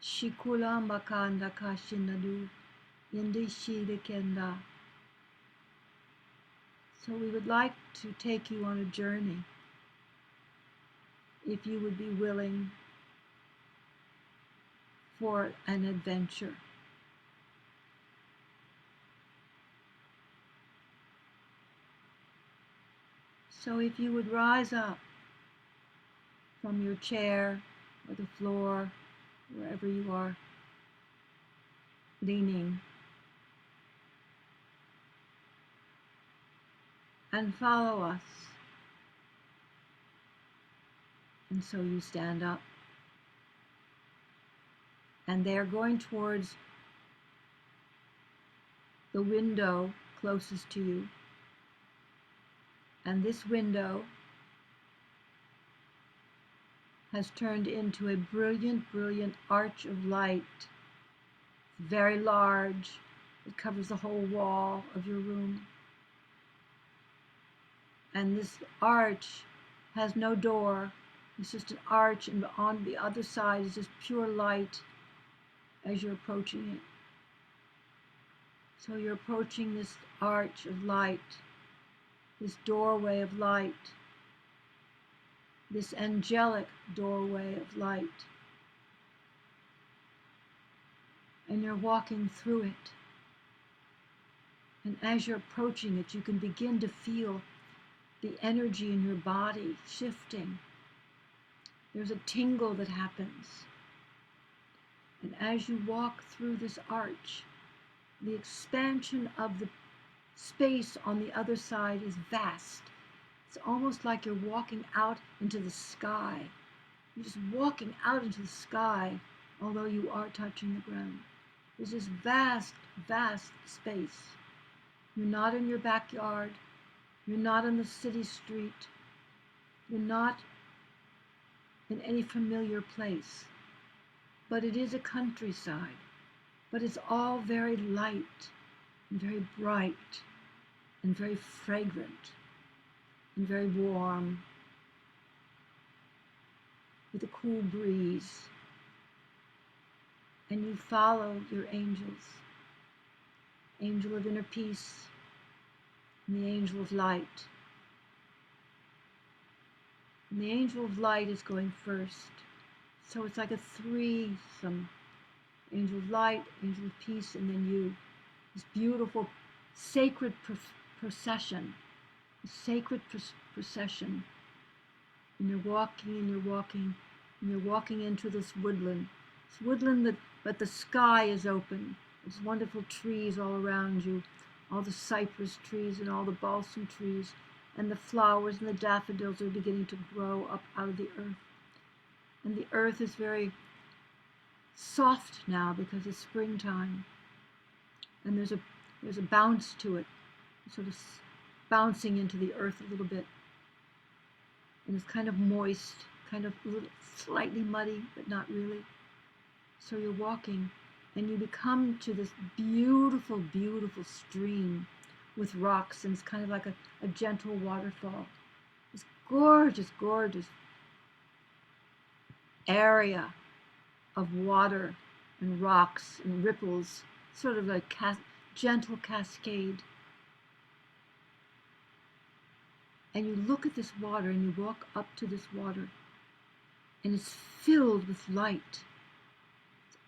Shikulamba kanda kashinadu indishida kenda. So we would like to take you on a journey, if you would be willing for an adventure. So if you would rise up from your chair or the floor, wherever you are leaning, and follow us. And so you stand up, and they are going towards the window closest to you. And this window has turned into a brilliant, brilliant arch of light. Very large. It covers the whole wall of your room. And this arch has no door. It's just an arch, and on the other side is just pure light as you're approaching it. So you're approaching this arch of light, this doorway of light, this angelic doorway of light. And you're walking through it. And as you're approaching it, you can begin to feel the energy in your body shifting. There's a tingle that happens. And as you walk through this arch, the expansion of the space on the other side is vast. It's almost like you're walking out into the sky. You're just walking out into the sky, although you are touching the ground. There's this vast, vast space. You're not in your backyard. You're not in the city street. You're not in any familiar place. But it is a countryside. But it's all very light and very bright and very fragrant and very warm, with a cool breeze. And you follow your angels, angel of inner peace and the angel of light. And the angel of light is going first. So it's like a threesome. Angel of light, angel of peace, and then you. This beautiful sacred procession. A sacred procession. And you're walking and you're walking and you're walking into this woodland. This woodland but the sky is open. There's wonderful trees all around you. All the cypress trees and all the balsam trees. And the flowers and the daffodils are beginning to grow up out of the earth. And the earth is very soft now because it's springtime. And there's a bounce to it, sort of bouncing into the earth a little bit. And it's kind of moist, kind of a little slightly muddy, but not really. So you're walking and you become to this beautiful, beautiful stream with rocks, and it's kind of like a gentle waterfall. This gorgeous, gorgeous area of water and rocks and ripples, sort of like gentle cascade. And you look at this water and you walk up to this water, and it's filled with light.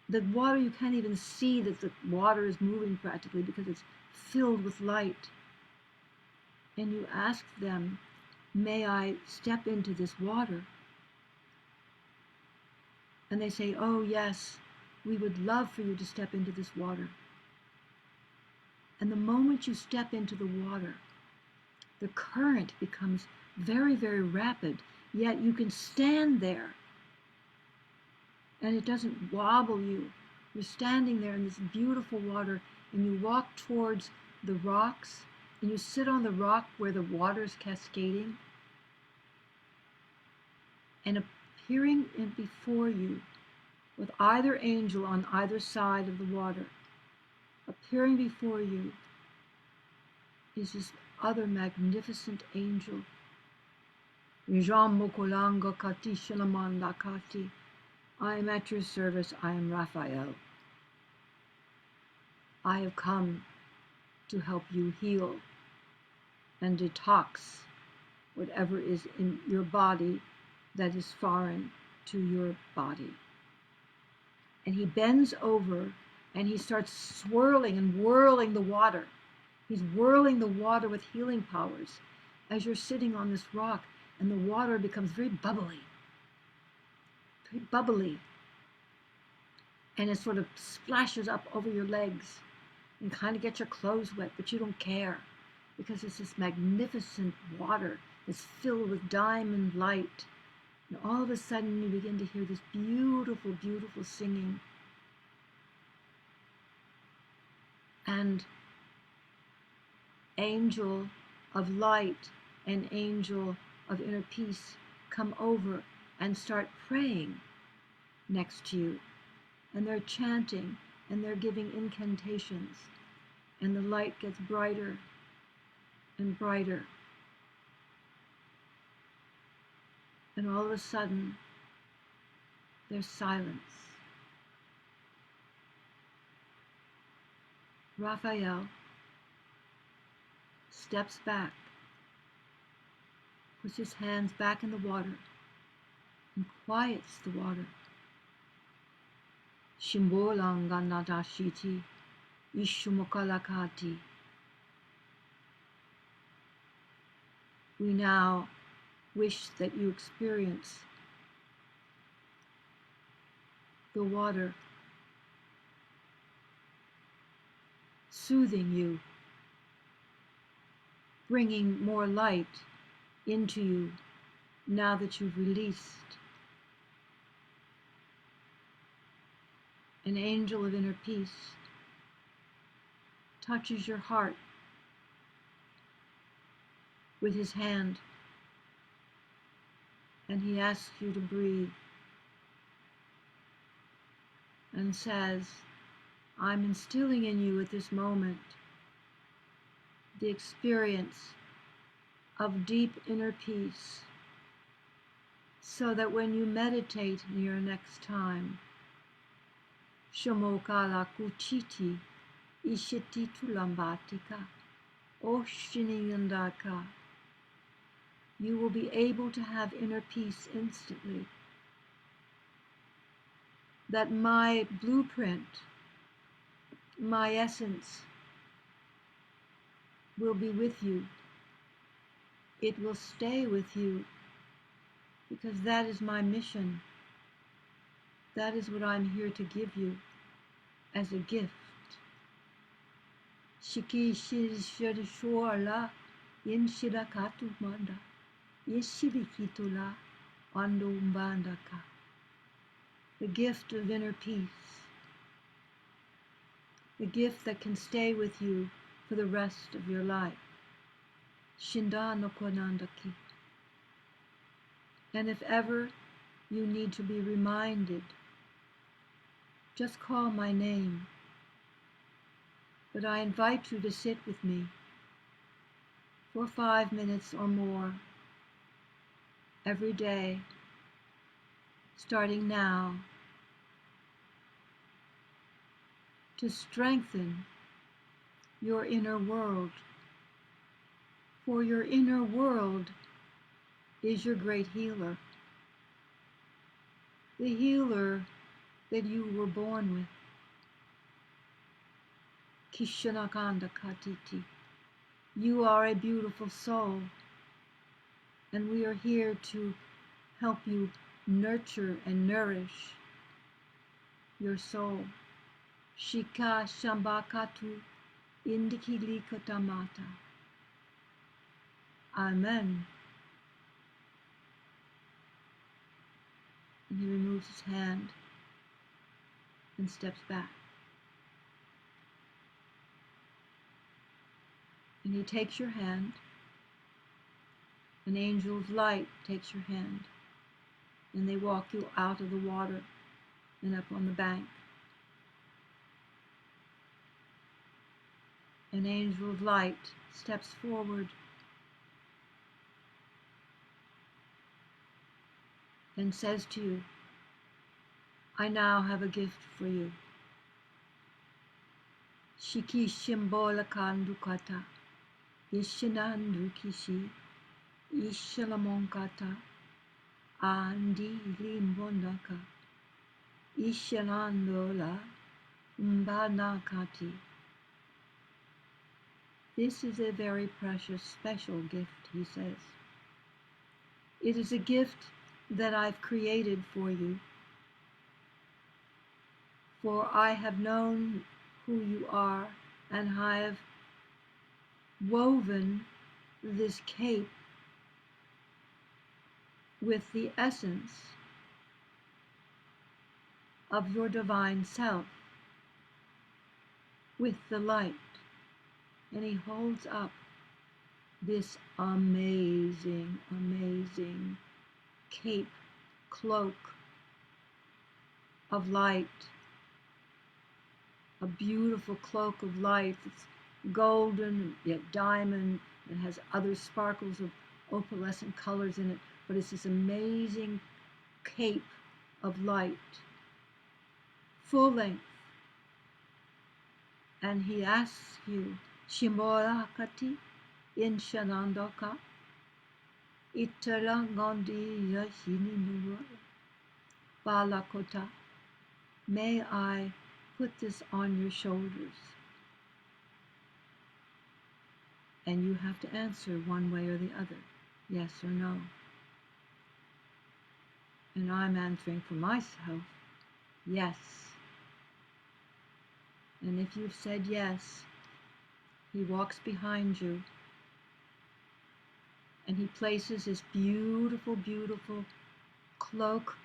The water, you can't even see that the water is moving practically because it's filled with light. And you ask them, may I step into this water? And they say, oh yes, we would love for you to step into this water. And the moment you step into the water, the current becomes very, very rapid, yet you can stand there and it doesn't wobble you. You're standing there in this beautiful water, and you walk towards the rocks, and you sit on the rock where the water is cascading, and appearing in before you with either angel on either side of the water, appearing before you is this other magnificent angel. I am at your service. I am Raphael. I have come to help you heal and detox whatever is in your body that is foreign to your body. And he bends over and he starts swirling and whirling the water. He's whirling the water with healing powers as you're sitting on this rock, and the water becomes very bubbly. Very bubbly. And it sort of splashes up over your legs and kind of gets your clothes wet, but you don't care because it's this magnificent water that's filled with diamond light. And all of a sudden you begin to hear this beautiful, beautiful singing. And angel of light and angel of inner peace come over and start praying next to you. And they're chanting and they're giving incantations. And the light gets brighter and brighter. And all of a sudden, there's silence. Raphael steps back, puts his hands back in the water, and quiets the water. Shimbolanganadashiti, Ishumokalakati. We now wish that you experience the water soothing you, bringing more light into you now that you've released. An angel of inner peace touches your heart with his hand, and he asks you to breathe and says, I'm instilling in you at this moment the experience of deep inner peace, so that when you meditate in your next time, Shomokala kuchiti ishiti tulambatika oshiniyandaka, you will be able to have inner peace instantly. That my blueprint, my essence, will be with you. It will stay with you, because that is my mission. That is what I'm here to give you as a gift. Shiki shirishorla in shirakatu manda yeshirikitula andumbandaka. The gift of inner peace. The gift that can stay with you for the rest of your life. Shinda no konandaki. And if ever you need to be reminded, just call my name. But I invite you to sit with me for 5 minutes or more every day, starting now, to strengthen your inner world. For your inner world is your great healer. The healer that you were born with. Kishanakanda Katiti. You are a beautiful soul, and we are here to help you nurture and nourish your soul. Shika Shambakatu Indikilikatamata. Amen. And he removes his hand and steps back. And he takes your hand. An angel of light takes your hand. And they walk you out of the water and up on the bank. An angel of light steps forward and says to you, I now have a gift for you. Shiki shimbola kandukata, ishinandu kishi, ishalamonkata, andi limbondaka, ishalandola, mbanakati. This is a very precious, special gift, he says. It is a gift that I've created for you, for I have known who you are, and I have woven this cape with the essence of your divine self, with the light. And he holds up this amazing, amazing cape, cloak of light, a beautiful cloak of light that's golden, yet diamond, and has other sparkles of opalescent colors in it, but it's this amazing cape of light, full length. And he asks you, Shimborakati in Shanandoka, Itarangandi Yashini Balakota, may I put this on your shoulders? And you have to answer one way or the other, yes or no. And I'm answering for myself, yes. And if you've said yes, he walks behind you and he places this beautiful, beautiful cloak,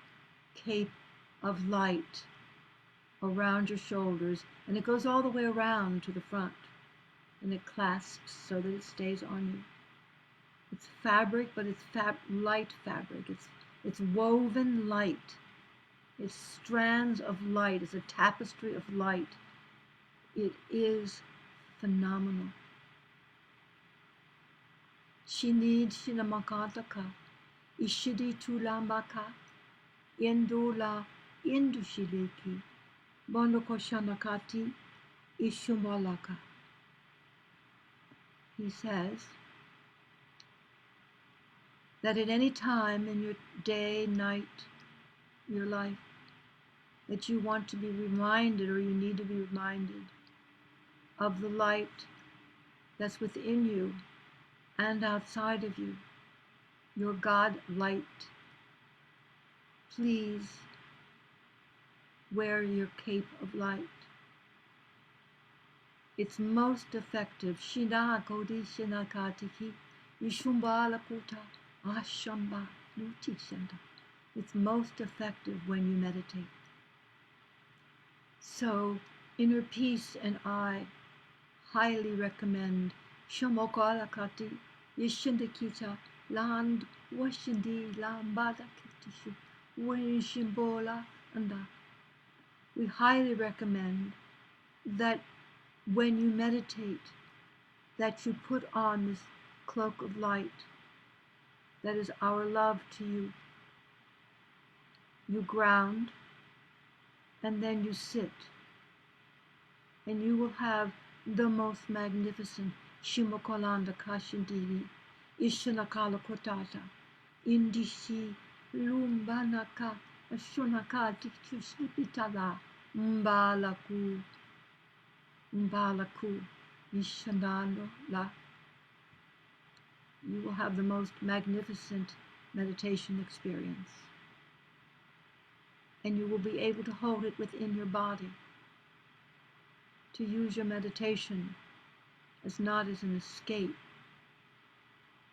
cape of light around your shoulders, and it goes all the way around to the front, and it clasps so that it stays on you. It's fabric, but it's light fabric. It's woven light. It's strands of light. It's a tapestry of light. It is phenomenal. Shinid shinamakataka, ishidi tulambaka, indula indushiliki, bondokoshanakati, ishumalaka. He says that at any time in your day, night, your life, that you want to be reminded, or you need to be reminded of the light that's within you and outside of you, your God light. Please wear your cape of light. It's most effective. Shina kodi shina katiki, ishumbala kuta, ashamba, nutishanda. It's most effective when you meditate. So, Inner Peace and I highly recommend Shomokalakati, Yishindakita, Land, Washindi, Lambada Kitishu, Winshimbola, and we highly recommend that when you meditate, that you put on this cloak of light that is our love to you. You ground, and then you sit, and you will have the most magnificent Shimokolanda Kashindiri, Ishanakala Kotata, Indishi, Lumbanaka, Ashunaka, Tikchushipitala, Mbalaku, Ishanalo La. You will have the most magnificent meditation experience. And you will be able to hold it within your body, to use your meditation as not as an escape,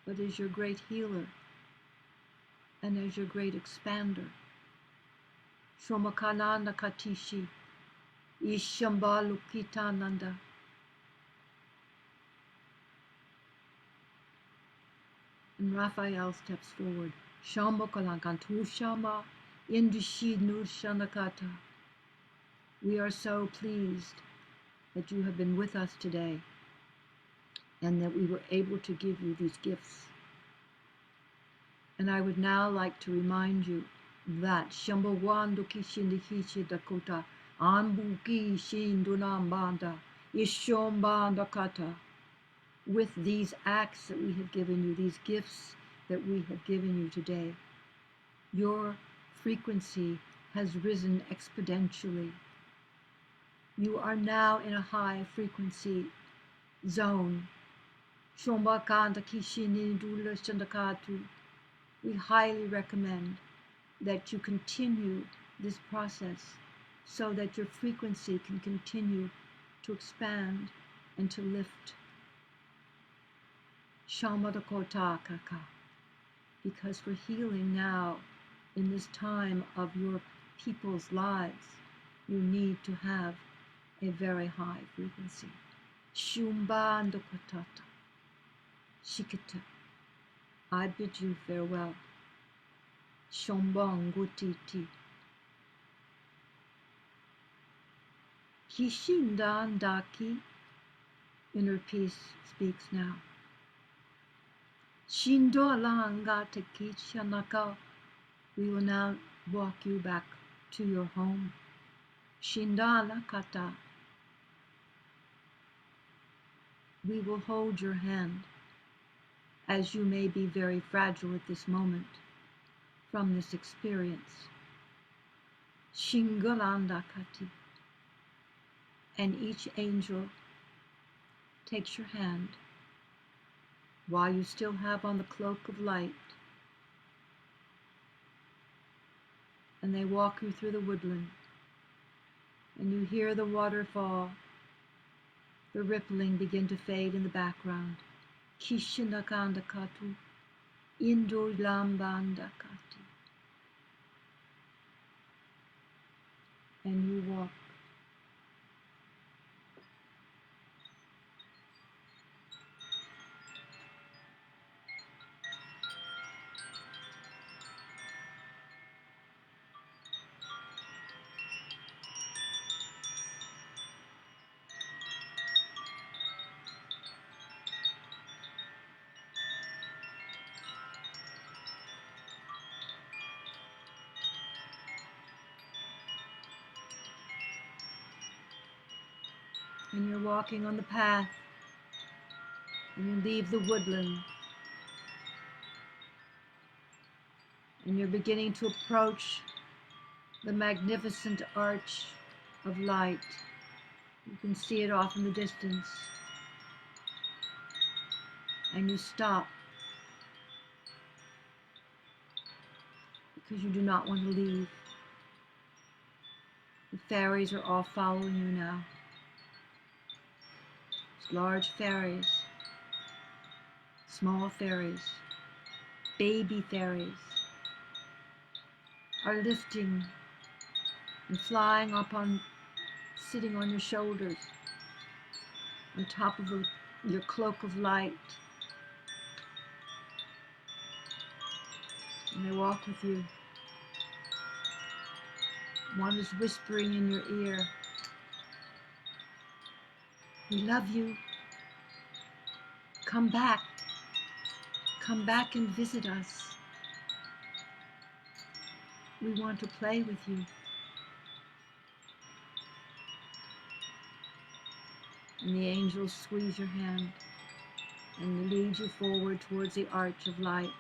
but as your great healer and as your great expander. Shomakananda Katishi, Ishambalukitananda. And Raphael steps forward. Shambhakalankantu Shama Indushi Nushanakata. We are so pleased that you have been with us today and that we were able to give you these gifts. And I would now like to remind you that Shambhawanduki Shindikishi Dakota Ambuki Shindunambanda Ishombandakata. With these acts that we have given you, these gifts that we have given you today, your frequency has risen exponentially. You are now in a high frequency zone. We highly recommend that you continue this process so that your frequency can continue to expand and to lift. Shamadakota-kaka. Because for healing now, in this time of your people's lives, you need to have a very high frequency. Shumbandakotata. Shikita. I bid you farewell. Shombangutiti. Kishindandaki. Inner peace speaks now. Shindolangata. We will now walk you back to your home. Shindalakata. We will hold your hand, as you may be very fragile at this moment from this experience. Shingalandakati. And each angel takes your hand while you still have on the cloak of light, and they walk you through the woodland, and you hear the waterfall, the rippling begin to fade in the background. Kishinakandakatu, Indulambandakati. And you walk. And you're walking on the path, and you leave the woodland, and you're beginning to approach the magnificent arch of light. You can see it off in the distance, and you stop because you do not want to leave. The fairies are all following you now. Large fairies, small fairies, baby fairies are lifting and flying up on, sitting on your shoulders, on top of your cloak of light. And they walk with you. One is whispering in your ear, "We love you. Come back. Come back and visit us. We want to play with you." And the angels squeeze your hand and lead you forward towards the arch of light.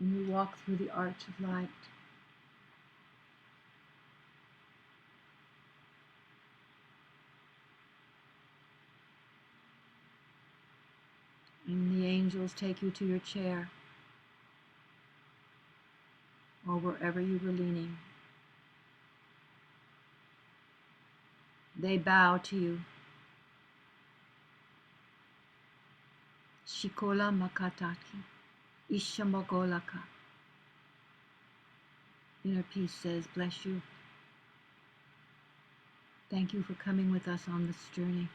when you walk through the arch of light. And the angels take you to your chair or wherever you were leaning. They bow to you. Shikola makataki, ishamogolaka. Inner peace says, bless you. Thank you for coming with us on this journey.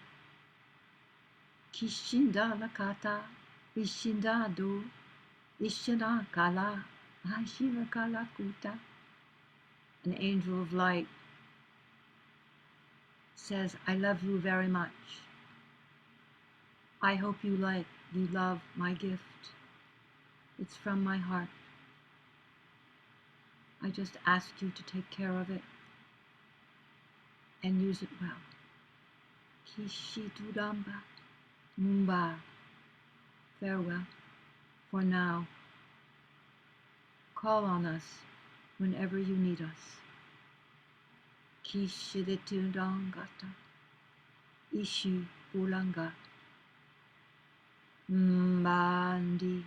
Kishinda lakata, ishinda do, ishina kala, ashiva kala kuta. An angel of light says, I love you very much. I hope you love my gift. It's from my heart. I just ask you to take care of it and use it well. Kishitudamba, mba. Farewell for now. Call on us whenever you need us. Kishidetudangata, ishi bulanga, mbandi.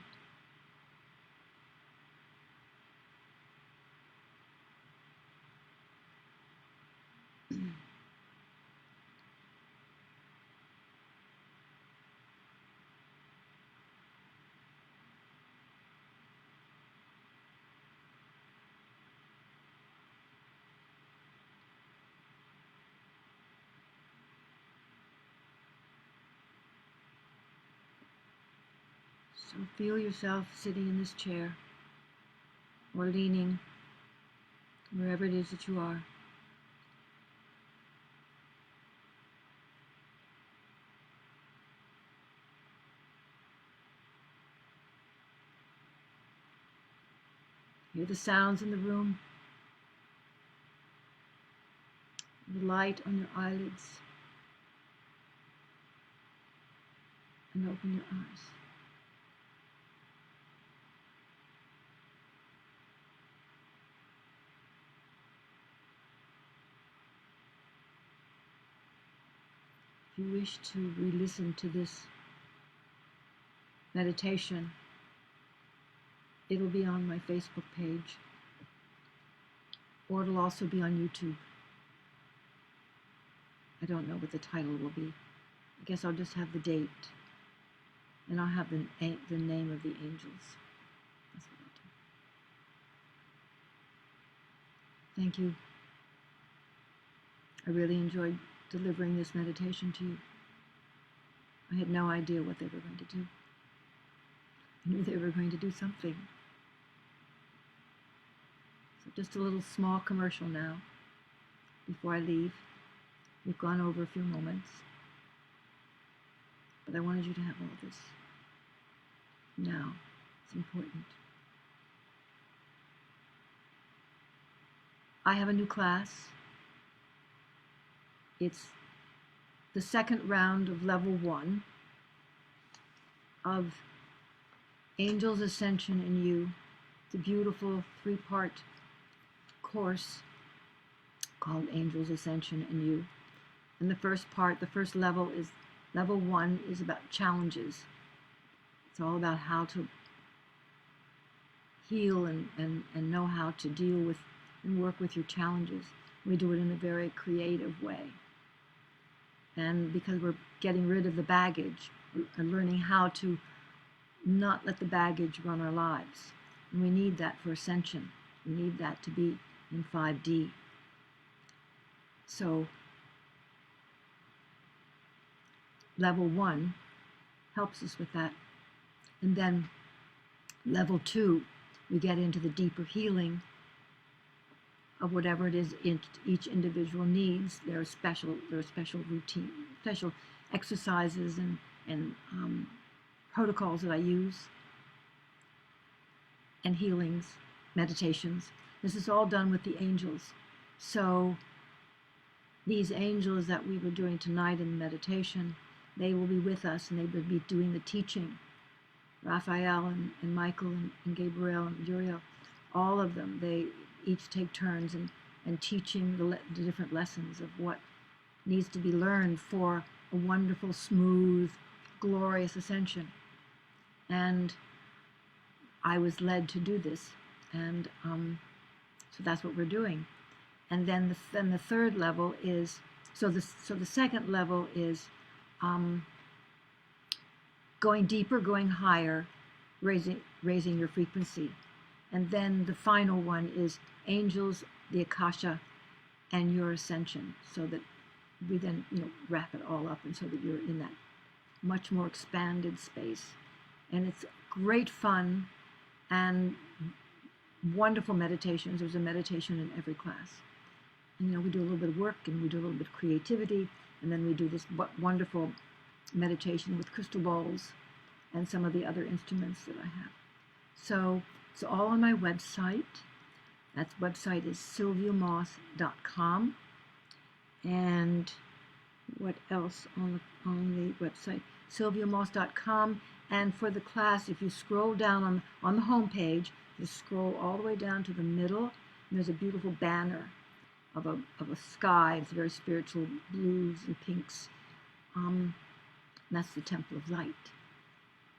So feel yourself sitting in this chair or leaning wherever it is that you are. Hear the sounds in the room, the light on your eyelids, and open your eyes. If you wish to re-listen to this meditation, it'll be on my Facebook page, or it'll also be on YouTube. I don't know what the title will be. I guess I'll just have the date, and I'll have the name of the angels. That's what I'll do. Thank you. I really enjoyed delivering this meditation to you. I had no idea what they were going to do. I knew they were going to do something. So just a little small commercial now before I leave. We've gone over a few moments, but I wanted you to have all this now. It's important. I have a new class. It's the second round of level 1 of Angel's Ascension in You. It's a beautiful 3-part course called Angel's Ascension in You. And the first part, the first level is, level 1 is about challenges. It's all about how to heal and know how to deal with and work with your challenges. We do it in a very creative way. And because we're getting rid of the baggage, we're learning how to not let the baggage run our lives. And we need that for ascension. We need that to be in 5D. So level 1 helps us with that. And then level 2, we get into the deeper healing of whatever it is each individual needs. There are special routine, special exercises and protocols that I use, and healings, meditations. This is all done with the angels. So these angels that we were doing tonight in meditation, they will be with us and they will be doing the teaching. Raphael and Michael and Gabriel and Uriel, all of them, they each take turns and teaching the different lessons of what needs to be learned for a wonderful, smooth, glorious ascension. And I was led to do this, and so that's what we're doing. And then the third level is, so the second level is going deeper, going higher, raising your frequency. And then the final one is angels, the Akasha, and your ascension, so that we then wrap it all up, and so that you're in that much more expanded space. And it's great fun and wonderful meditations. There's a meditation in every class. And we do a little bit of work, and we do a little bit of creativity, and then we do this wonderful meditation with crystal balls and some of the other instruments that I have. So it's all on my website. That website is sylviamoss.com. And what else on the website? sylviamoss.com. And for the class, if you scroll down on the home page, you scroll all the way down to the middle, and there's a beautiful banner of a sky. It's very spiritual, blues and pinks. And that's the Temple of Light.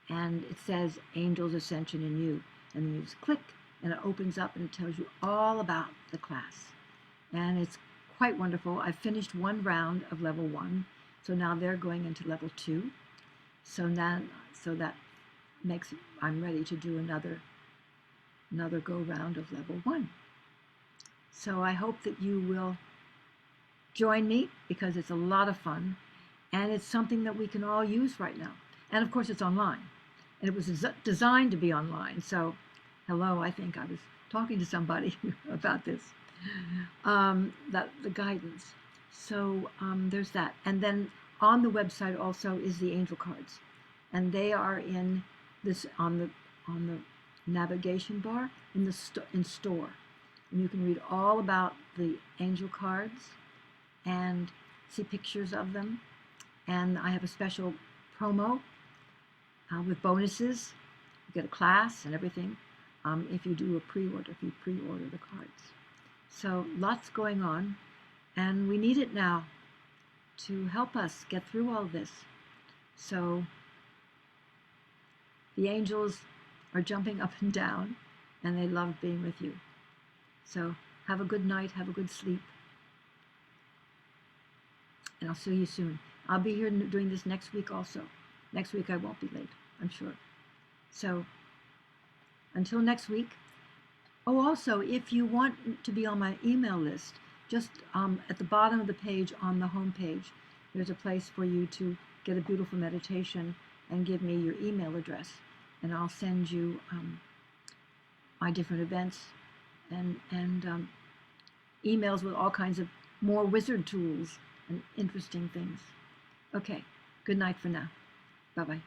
And it says Angels Ascension in You. And then you just click, and it opens up, and it tells you all about the class. And it's quite wonderful. I finished one round of level 1, so now they're going into level 2. So that makes it, I'm ready to do another go round of level 1. So I hope that you will join me, because it's a lot of fun, and it's something that we can all use right now. And of course, it's online, and it was designed to be online. So, hello, I think I was talking to somebody about this, the guidance. So there's that. And then on the website also is the angel cards, and they are in this on the navigation bar in store. And you can read all about the angel cards and see pictures of them. And I have a special promo with bonuses. You get a class and everything if you do a pre-order, if you pre-order the cards. So lots going on, and we need it now to help us get through all this. So the angels are jumping up and down, and they love being with you. So have a good night, have a good sleep, and I'll see you soon. I'll be here doing this next week also. Next week I won't be late, I'm sure. So until next week. Oh, also, if you want to be on my email list, just at the bottom of the page on the home page, there's a place for you to get a beautiful meditation and give me your email address, and I'll send you my different events and emails with all kinds of more wizard tools and interesting things. Okay, good night for now. Bye-bye.